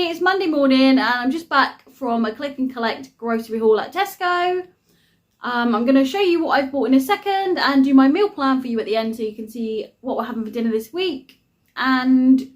everybody, it's Monday morning and I'm just back from a click and collect grocery haul at Tesco. I'm going to show you what I've bought in a second and do my meal plan for you at the end so you can see what we're having for dinner this week. And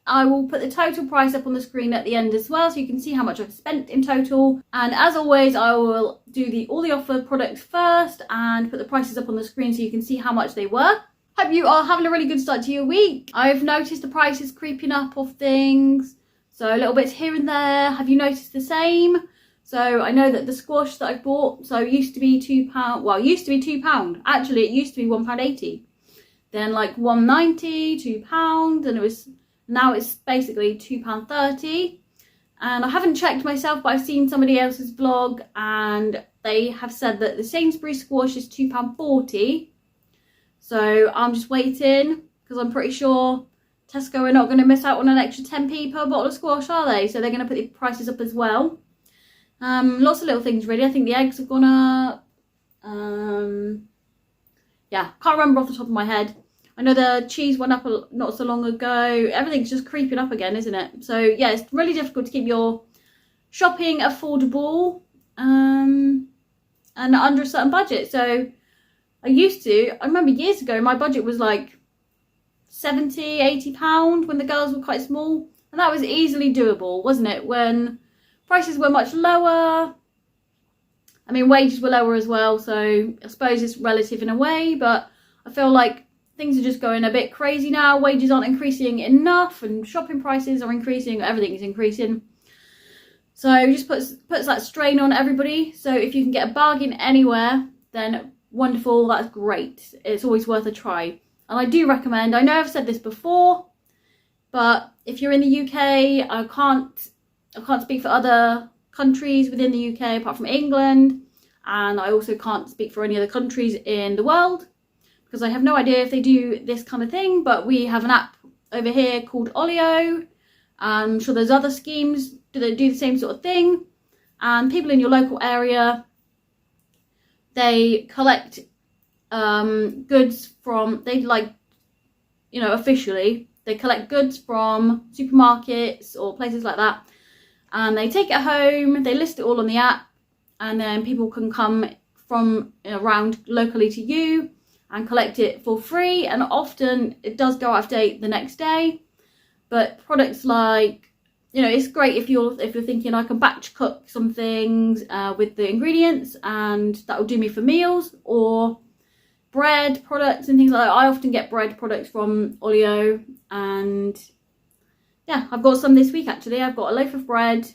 I will put the total price up on the screen at the end as well so you can see how much I've spent in total. And as always, I will do all the offer products first and put the prices up on the screen so you can see how much they were. Hope you are having a really good start to your week. I've noticed the prices creeping up of things, so little bits here and there. Have you noticed the same? So I know that the squash that I've bought, so used to be £2, well, used to be £2. Actually, it used to be £1.80. Then like £1.90, £2, and now it's basically £2.30. And I haven't checked myself, but I've seen somebody else's vlog and they have said that the Sainsbury's squash is £2.40. So I'm just waiting because I'm pretty sure Tesco are not going to miss out on an extra 10p per bottle of squash, are they? So they're going to put the prices up as well. Lots of little things really. I think the eggs have gone up. Yeah, can't remember off the top of my head. I know the cheese went up not so long ago. Everything's just creeping up again, isn't it? So yeah, it's really difficult to keep your shopping affordable and under a certain budget. So I remember years ago, my budget was like £70, £80 when the girls were quite small. And that was easily doable, wasn't it? When prices were much lower. I mean, wages were lower as well. So I suppose it's relative in a way. But I feel like things are just going a bit crazy now. Wages aren't increasing enough and shopping prices are increasing. Everything is increasing. So it just puts that strain on everybody. So if you can get a bargain anywhere, then wonderful, that's great. It's always worth a try. And I do recommend, I know I've said this before, but if you're in the UK, I can't speak for other countries within the UK apart from England, and I also can't speak for any other countries in the world because I have no idea if they do this kind of thing, but we have an app over here called Olio. I'm sure there's other schemes that do the same sort of thing, and people in your local area, they collect goods from, officially, they collect goods from supermarkets or places like that. And they take it home, they list it all on the app, and then people can come from around locally to you and collect it for free. And often it does go out of date the next day. But products like, it's great if you're thinking I can batch cook some things with the ingredients and that will do me for meals, or bread products and things like that. I often get bread products from Olio, and yeah, I've got some this week actually. I've got a loaf of bread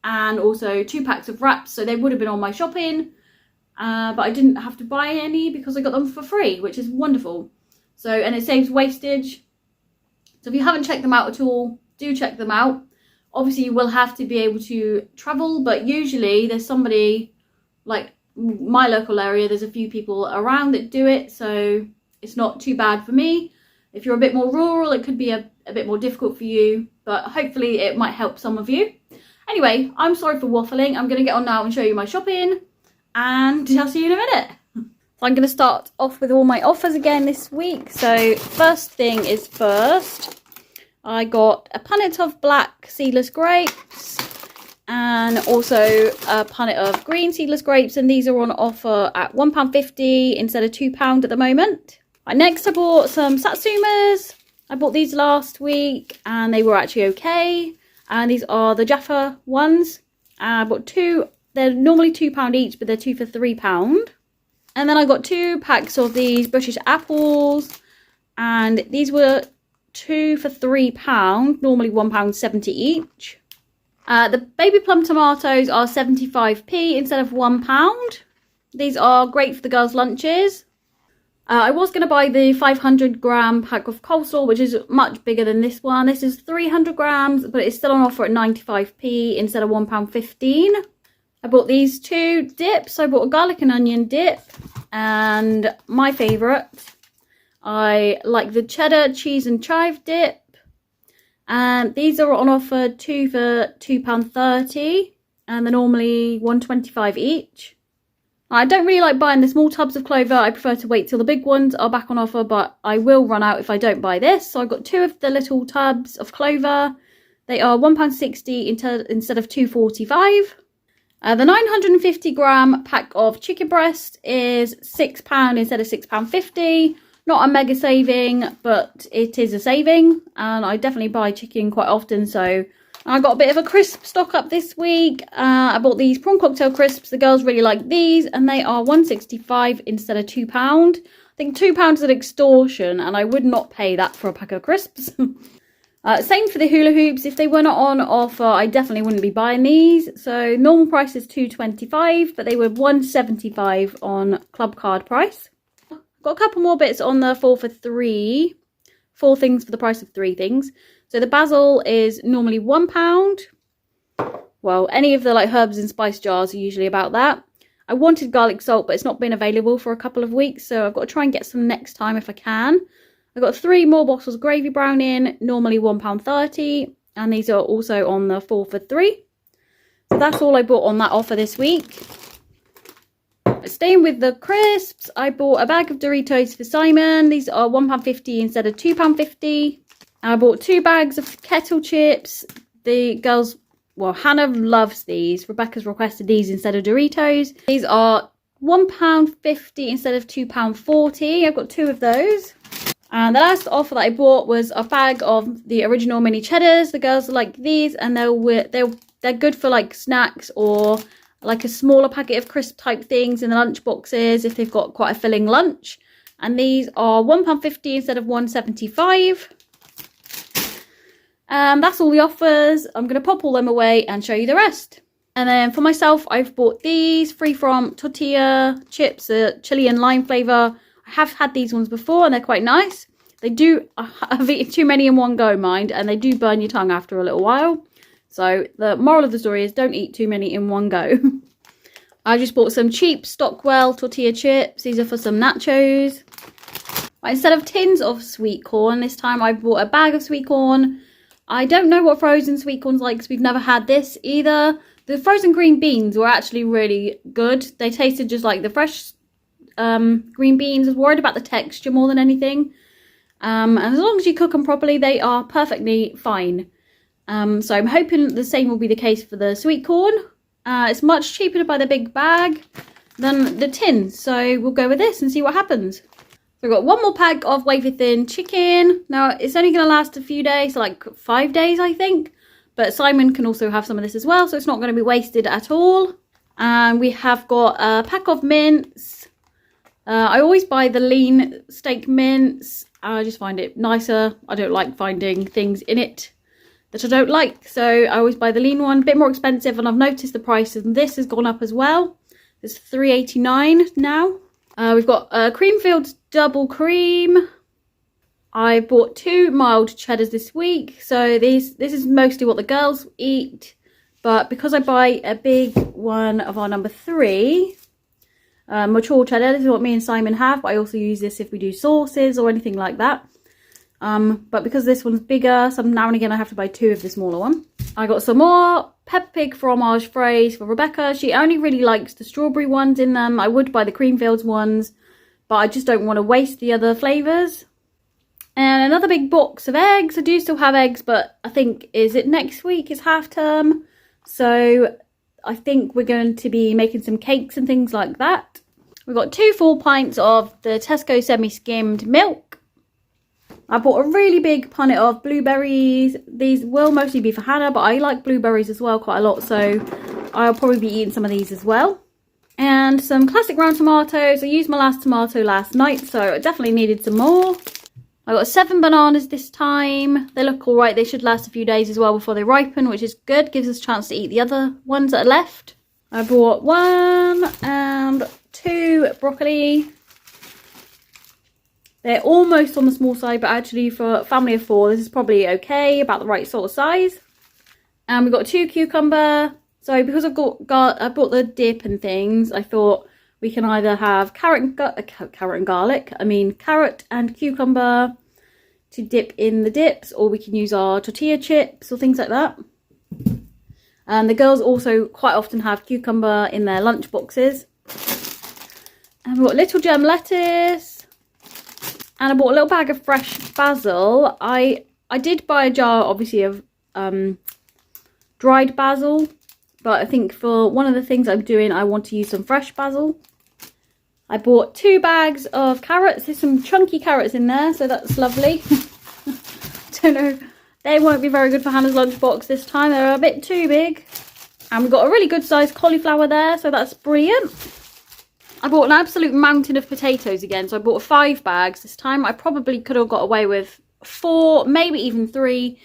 and also 2 packs of wraps, so they would have been on my shopping, but I didn't have to buy any because I got them for free, which is wonderful. So, and it saves wastage. So if you haven't checked them out at all, do check them out. Obviously you will have to be able to travel, but usually there's somebody, like my local area, there's a few people around that do it, so it's not too bad for me. If you're a bit more rural, it could be a bit more difficult for you, but hopefully it might help some of you. Anyway, I'm sorry for waffling. I'm going to get on now and show you my shopping, and I'll see you in a minute. So I'm going to start off with all my offers again this week. So first thing is first. I got a punnet of black seedless grapes and also a punnet of green seedless grapes, and these are on offer at £1.50 instead of £2 at the moment. Next I bought some satsumas. I bought these last week and they were actually okay, and these are the Jaffa ones. I bought 2, they're normally £2 each, but they're 2 for £3. And then I got 2 packs of these British apples, and these were 2 for £3, normally £1.70 each. The baby plum tomatoes are 75p instead of £1. These are great for the girls' lunches. I was going to buy the 500g pack of coleslaw, which is much bigger than this one. This is 300g, but it's still on offer at 95p instead of £1.15. I bought these 2 dips. I bought a garlic and onion dip, and my favourite, I like the cheddar cheese and chive dip, and these are on offer 2 for £2.30, and they're normally £1.25 each. I don't really like buying the small tubs of clover. I prefer to wait till the big ones are back on offer, but I will run out if I don't buy this. So I got 2 of the little tubs of clover. They are £1.60 instead of £2.45. The 950-gram pack of chicken breast is £6 instead of £6.50. Not a mega saving, but it is a saving. And I definitely buy chicken quite often, so I got a bit of a crisp stock up this week. I bought these prawn cocktail crisps. The girls really like these, and they are £1.65 instead of £2. I think £2 is an extortion, and I would not pay that for a pack of crisps. Same for the hula hoops. If they were not on offer, I definitely wouldn't be buying these. So normal price is £2.25, but they were £1.75 on club card price. Got a couple more bits on the 4 for 3. 4 things for the price of 3 things. So the basil is normally £1. Well, any of the like herbs and spice jars are usually about that. I wanted garlic salt, but it's not been available for a couple of weeks, so I've got to try and get some next time if I can. I've got 3 more bottles of gravy brown in, normally £1.30, and these are also on the 4 for 3. So that's all I bought on that offer this week. Staying with the crisps, I bought a bag of Doritos for Simon. These are £1.50 instead of £2.50. I bought 2 bags of kettle chips. The girls, well, Hannah loves these. Rebecca's requested these instead of Doritos. These are £1.50 instead of £2.40. I've got 2 of those. And the last offer that I bought was a bag of the original mini cheddars. The girls like these, and they're good for like snacks or like a smaller packet of crisp type things in the lunch boxes if they've got quite a filling lunch. And these are £1.50 instead of £1.75. That's all the offers. I'm going to pop all them away and show you the rest. And then for myself, I've bought these free from tortilla chips, chili and lime flavour. I have had these ones before and they're quite nice. They do, I've eaten too many in one go, mind, and they do burn your tongue after a little while. So the moral of the story is don't eat too many in one go. I just bought some cheap Stockwell tortilla chips. These are for some nachos. Instead of tins of sweet corn, this time I bought a bag of sweet corn. I don't know what frozen sweet corn's like because we've never had this either. The frozen green beans were actually really good. They tasted just like the fresh green beans. I was worried about the texture more than anything. And as long as you cook them properly, they are perfectly fine. So I'm hoping the same will be the case for the sweet corn. It's much cheaper to buy the big bag than the tin. So we'll go with this and see what happens. So I've got 1 more pack of wafer thin chicken. Now it's only going to last a few days, so like 5 days I think. But Simon can also have some of this as well, so it's not going to be wasted at all. And we have got a pack of mince. I always buy the lean steak mince. I just find it nicer. I don't like finding things in it that I don't like, so I always buy the lean one. A bit more expensive, and I've noticed the price of this has gone up as well. It's £3.89 now. We've got Creamfields double cream. I bought 2 mild cheddars this week, so this is mostly what the girls eat, but because I buy a big one of our number 3 mature cheddar, this is what me and Simon have, but I also use this if we do sauces or anything like that. But because this one's bigger, so now and again I have to buy 2 of the smaller one. I got some more Peppa Pig fromage fraise for Rebecca. She only really likes the strawberry ones in them. I would buy the Creamfields ones, but I just don't want to waste the other flavours. And another big box of eggs. I do still have eggs, but I think, is it next week? It's half term. So I think we're going to be making some cakes and things like that. We've got 2 full pints of the Tesco semi-skimmed milk. I bought a really big punnet of blueberries. These will mostly be for Hannah, but I like blueberries as well quite a lot, so I'll probably be eating some of these as well. And some classic round tomatoes. I used my last tomato last night, so I definitely needed some more. I got 7 bananas this time. They look all right. They should last a few days as well before they ripen, which is good. Gives us a chance to eat the other ones that are left. I bought 1 and 2 broccoli. They're almost on the small side, but actually for a family of 4, this is probably okay, about the right sort of size. And we've got 2 cucumber. So because I bought the dip and things, I thought we can either have carrot and garlic. I mean carrot and cucumber to dip in the dips, or we can use our tortilla chips or things like that. And the girls also quite often have cucumber in their lunch boxes. And we've got little gem lettuce. And I bought a little bag of fresh basil. I did buy a jar, obviously, of dried basil, but I think for one of the things I'm doing, I want to use some fresh basil. I bought 2 bags of carrots. There's some chunky carrots in there, so that's lovely. Don't know, they won't be very good for Hannah's lunchbox this time. They're a bit too big. And we've got a really good sized cauliflower there, so that's brilliant. I bought an absolute mountain of potatoes again, so I bought 5 bags this time. I probably could have got away with 4, maybe even 3,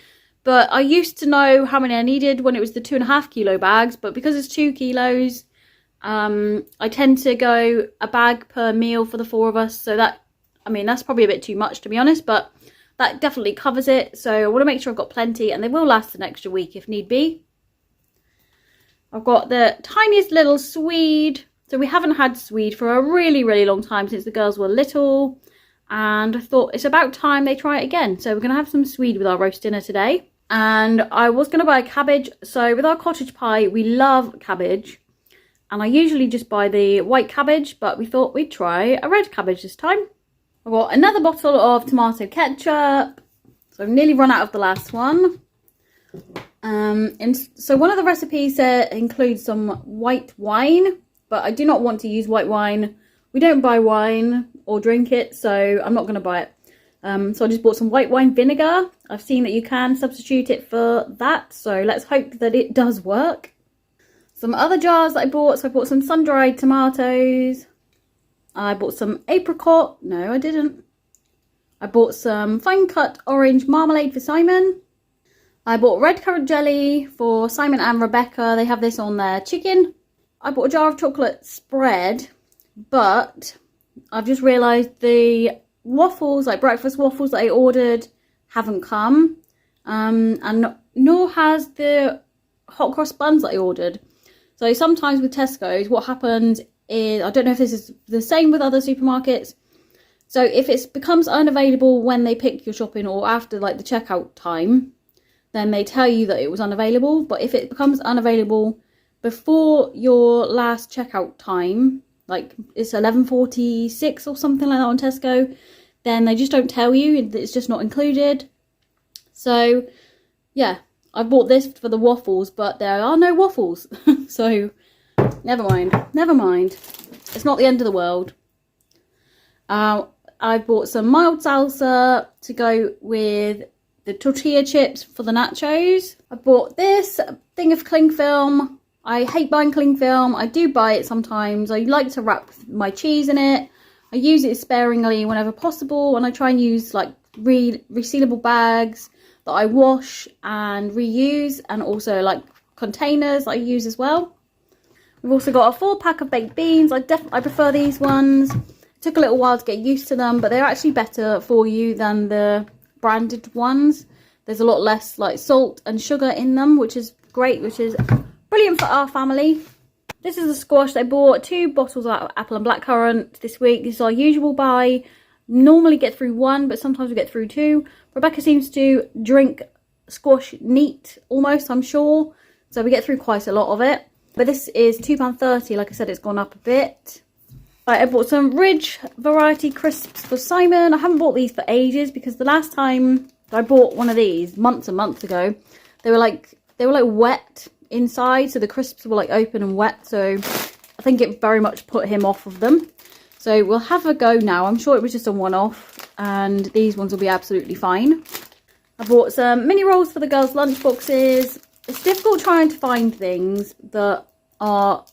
but I used to know how many I needed when it was the 2.5 kilo bags, but because it's 2 kilos, I tend to go a bag per meal for the 4 of us, so that, I mean, that's probably a bit too much to be honest, but that definitely covers it. So I want to make sure I've got plenty, and they will last an extra week if need be. I've got the tiniest little swede. So we haven't had swede for a really, really long time, since the girls were little, and I thought it's about time they try it again. So we're going to have some swede with our roast dinner today. And I was going to buy cabbage. So with our cottage pie, we love cabbage, and I usually just buy the white cabbage, but we thought we'd try a red cabbage this time. I've got another bottle of tomato ketchup. So I've nearly run out of the last one. And so one of the recipes includes some white wine, but I do not want to use white wine. We don't buy wine or drink it, so I'm not going to buy it. So I just bought some white wine vinegar. I've seen that you can substitute it for that, so let's hope that it does work. Some other jars that I bought. So I bought some sun-dried tomatoes. I bought some apricot. No, I didn't. I bought some fine-cut orange marmalade for Simon. I bought red currant jelly for Simon and Rebecca. They have this on their chicken. I bought a jar of chocolate spread, but I've just realised the waffles, like breakfast waffles that I ordered, haven't come. And nor has the hot cross buns that I ordered. So sometimes with Tesco's, what happens is, I don't know if this is the same with other supermarkets. So if it becomes unavailable when they pick your shopping or after like the checkout time, then they tell you that it was unavailable. But if it becomes unavailable before your last checkout time, like it's 11:46 or something like that on Tesco, then they just don't tell you. It's just not included. So yeah, I bought this for the waffles, but there are no waffles. So never mind. It's not the end of the world. I bought some mild salsa to go with the tortilla chips for the nachos. I bought this thing of cling film. I hate buying cling film. I do buy it sometimes. I like to wrap my cheese in it. I use it sparingly whenever possible, and I try and use like resealable bags that I wash and reuse, and also like containers I use as well. We've also got a 4-pack of baked beans. I prefer these ones. It took a little while to get used to them, but they're actually better for you than the branded ones. There's a lot less like salt and sugar in them, which is great, which is brilliant for our family. This is a squash. I bought 2 bottles of apple and blackcurrant this week. This is our usual buy. Normally get through 1, but sometimes we get through 2. Rebecca seems to drink squash neat almost, I'm sure, so we get through quite a lot of it. But this is £2.30. Like I said, it's gone up a bit. Right, I bought some Ridge variety crisps for Simon. I haven't bought these for ages, because the last time I bought one of these months and months ago, they were like wet inside, so the crisps were like open and wet, so I think it very much put him off of them. So we'll have a go now. I'm sure it was just a one-off, and these ones will be absolutely fine. I bought some mini rolls for the girls' lunch boxes. It's difficult trying to find things that are,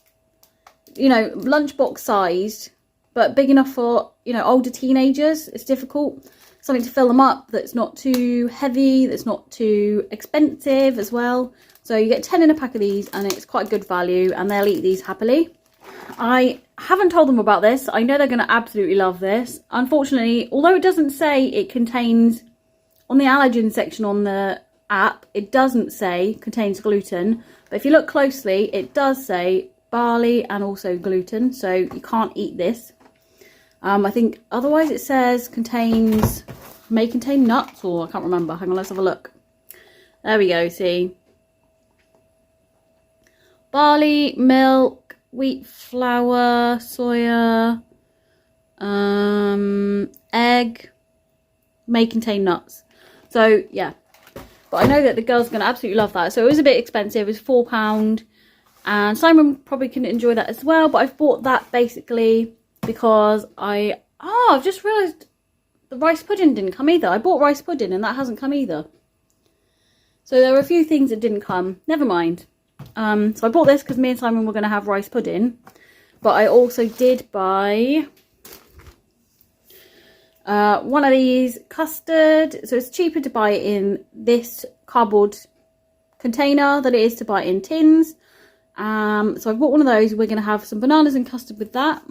you know, lunchbox sized, but big enough for, you know, older teenagers. It's difficult. Something to fill them up that's not too heavy, that's not too expensive as well. So you get 10 in a pack of these, and it's quite good value, and they'll eat these happily. I haven't told them about this. I know they're going to absolutely love this. Unfortunately, although it doesn't say it contains, on the allergen section on the app, it doesn't say contains gluten. But if you look closely, it does say barley and also gluten. So you can't eat this. I think otherwise it says may contain nuts, or I can't remember. Hang on, let's have a look. There we go, see. Barley, milk, wheat flour, soya, egg, may contain nuts. So yeah, but I know that the girls are going to absolutely love that. So it was a bit expensive. It was £4, and Simon probably couldn't enjoy that as well. But I've bought that basically because I've just realised the rice pudding didn't come either. I bought rice pudding and that hasn't come either. So there were a few things that didn't come. Never mind. So I bought this because me and Simon were going to have rice pudding. But I also did buy one of these custard. So it's cheaper to buy it in this cardboard container than it is to buy it in tins. So I bought one of those. We're going to have some bananas and custard with that.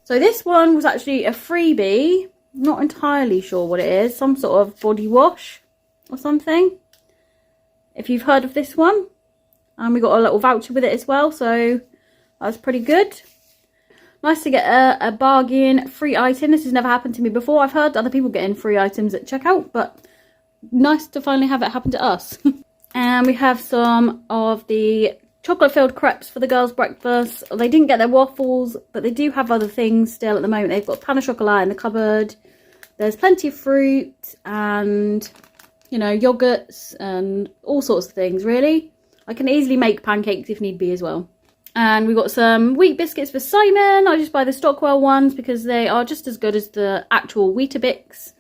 So this one was actually a freebie. Not entirely sure what it is. Some sort of body wash or something. If you've heard of this one. And we got a little voucher with it as well. So that was pretty good. Nice to get a bargain free item. This has never happened to me before. I've heard other people getting free items at checkout. But nice to finally have it happen to us. And we have some of the chocolate-filled crepes for the girls' breakfast. They didn't get their waffles, but they do have other things still at the moment. They've got pain au chocolat in the cupboard. There's plenty of fruit and, you know, yogurts and all sorts of things, really. I can easily make pancakes if need be as well. And we got some wheat biscuits for Simon. I just buy the Stockwell ones because they are just as good as the actual Weetabix.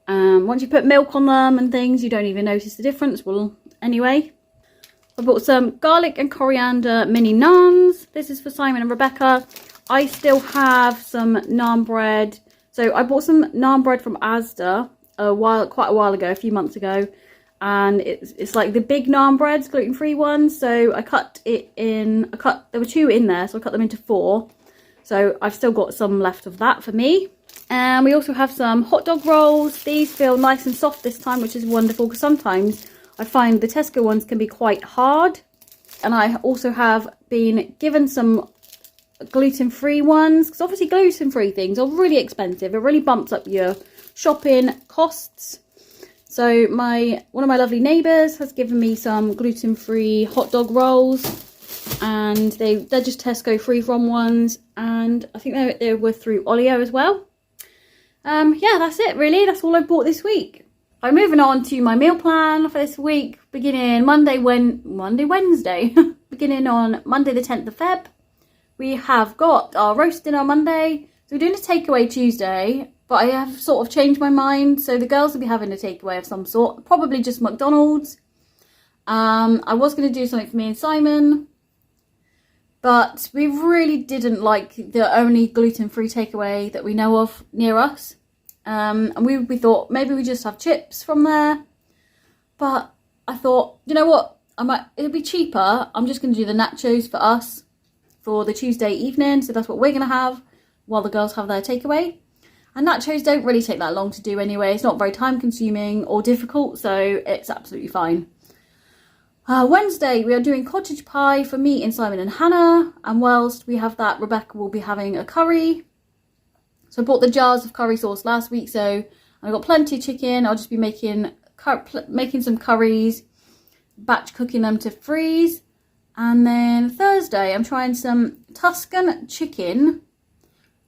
Once you put milk on them and things, you don't even notice the difference. Well, anyway. I bought some garlic and coriander mini naans. This is for Simon and Rebecca. I still have some naan bread. So I bought some naan bread from Asda quite a while ago, a few months ago. And it's like the big naan breads, gluten-free ones. So I cut it in, there were 2 in there, so I cut them into 4. So I've still got some left of that for me. And we also have some hot dog rolls. These feel nice and soft this time, which is wonderful because sometimes I find the Tesco ones can be quite hard. And I also have been given some gluten-free ones. Because obviously gluten-free things are really expensive. It really bumps up your shopping costs. So one of my lovely neighbours has given me some gluten-free hot dog rolls. And they're just Tesco free-from ones. And I think they were through Olio as well. Yeah, that's it really. That's all I bought this week. I'm moving on to my meal plan for this week, beginning Wednesday, beginning on Monday the 10th of Feb. We have got our roast dinner on Monday, so we're doing a takeaway Tuesday, but I have sort of changed my mind, so the girls will be having a takeaway of some sort, probably just McDonald's. I was going to do something for me and Simon, but we really didn't like the only gluten-free takeaway that we know of near us. And we thought maybe we just have chips from there. But I thought, you know what? It'll be cheaper. I'm just going to do the nachos for us for the Tuesday evening. So that's what we're going to have while the girls have their takeaway. And nachos don't really take that long to do anyway. It's not very time consuming or difficult. So it's absolutely fine. Wednesday, we are doing cottage pie for me and Simon and Hannah. And whilst we have that, Rebecca will be having a curry. So I bought the jars of curry sauce last week, so I've got plenty of chicken. I'll just be making some curries, batch cooking them to freeze. And then Thursday, I'm trying some Tuscan chicken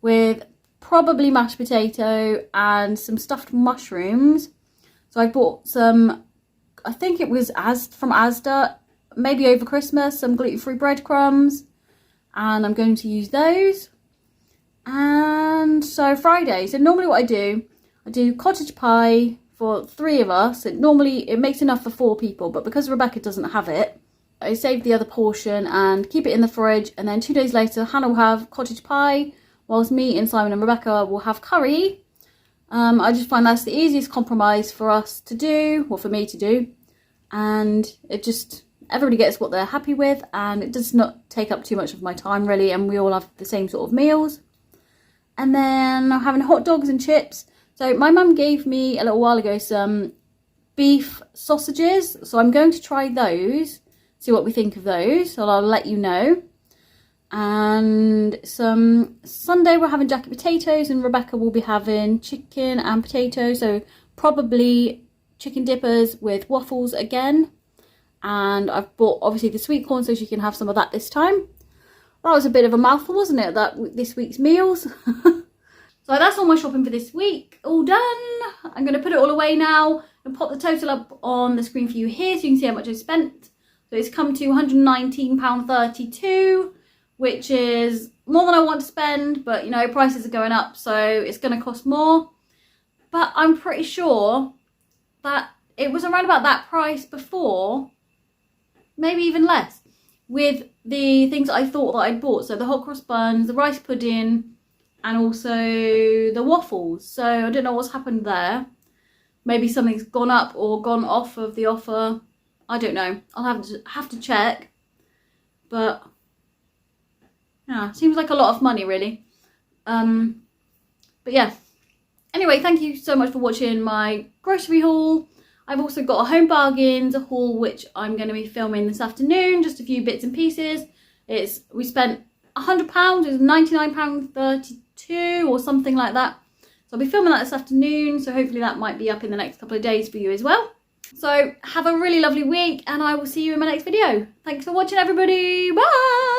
with probably mashed potato and some stuffed mushrooms. So I bought some, I think it was from Asda, maybe over Christmas, some gluten-free breadcrumbs. And I'm going to use those. And so Friday, so normally what I do cottage pie for 3 of us. Normally it makes enough for 4 people, but because Rebecca doesn't have it, I save the other portion and keep it in the fridge. And then 2 days later, Hannah will have cottage pie, whilst me and Simon and Rebecca will have curry. I just find that's the easiest compromise for us to do, or for me to do. And it just, everybody gets what they're happy with, and it does not take up too much of my time really, and we all have the same sort of meals. And then I'm having hot dogs and chips. So my mum gave me a little while ago some beef sausages. So I'm going to try those, see what we think of those. So I'll let you know. And some Sunday we're having jacket potatoes, and Rebecca will be having chicken and potatoes. So probably chicken dippers with waffles again. And I've bought obviously the sweet corn so she can have some of that this time. That was a bit of a mouthful, wasn't it, this week's meals? So that's all my shopping for this week. All done. I'm going to put it all away now. I'll pop the total up on the screen for you here so you can see how much I spent. So it's come to £119.32, which is more than I want to spend, but you know, prices are going up, so it's going to cost more. But I'm pretty sure that it was around about that price before, maybe even less, with the things I thought that I'd bought. So the hot cross buns, the rice pudding, and also the waffles. So I don't know what's happened there. Maybe something's gone up or gone off of the offer. I don't know. I'll have to check. But yeah, seems like a lot of money really. But yeah. Anyway, thank you so much for watching my grocery haul. I've also got a Home Bargains haul which I'm going to be filming this afternoon. Just a few bits and pieces. We spent £100. It was £99.32 or something like that. So I'll be filming that this afternoon. So hopefully that might be up in the next couple of days for you as well. So have a really lovely week and I will see you in my next video. Thanks for watching everybody. Bye!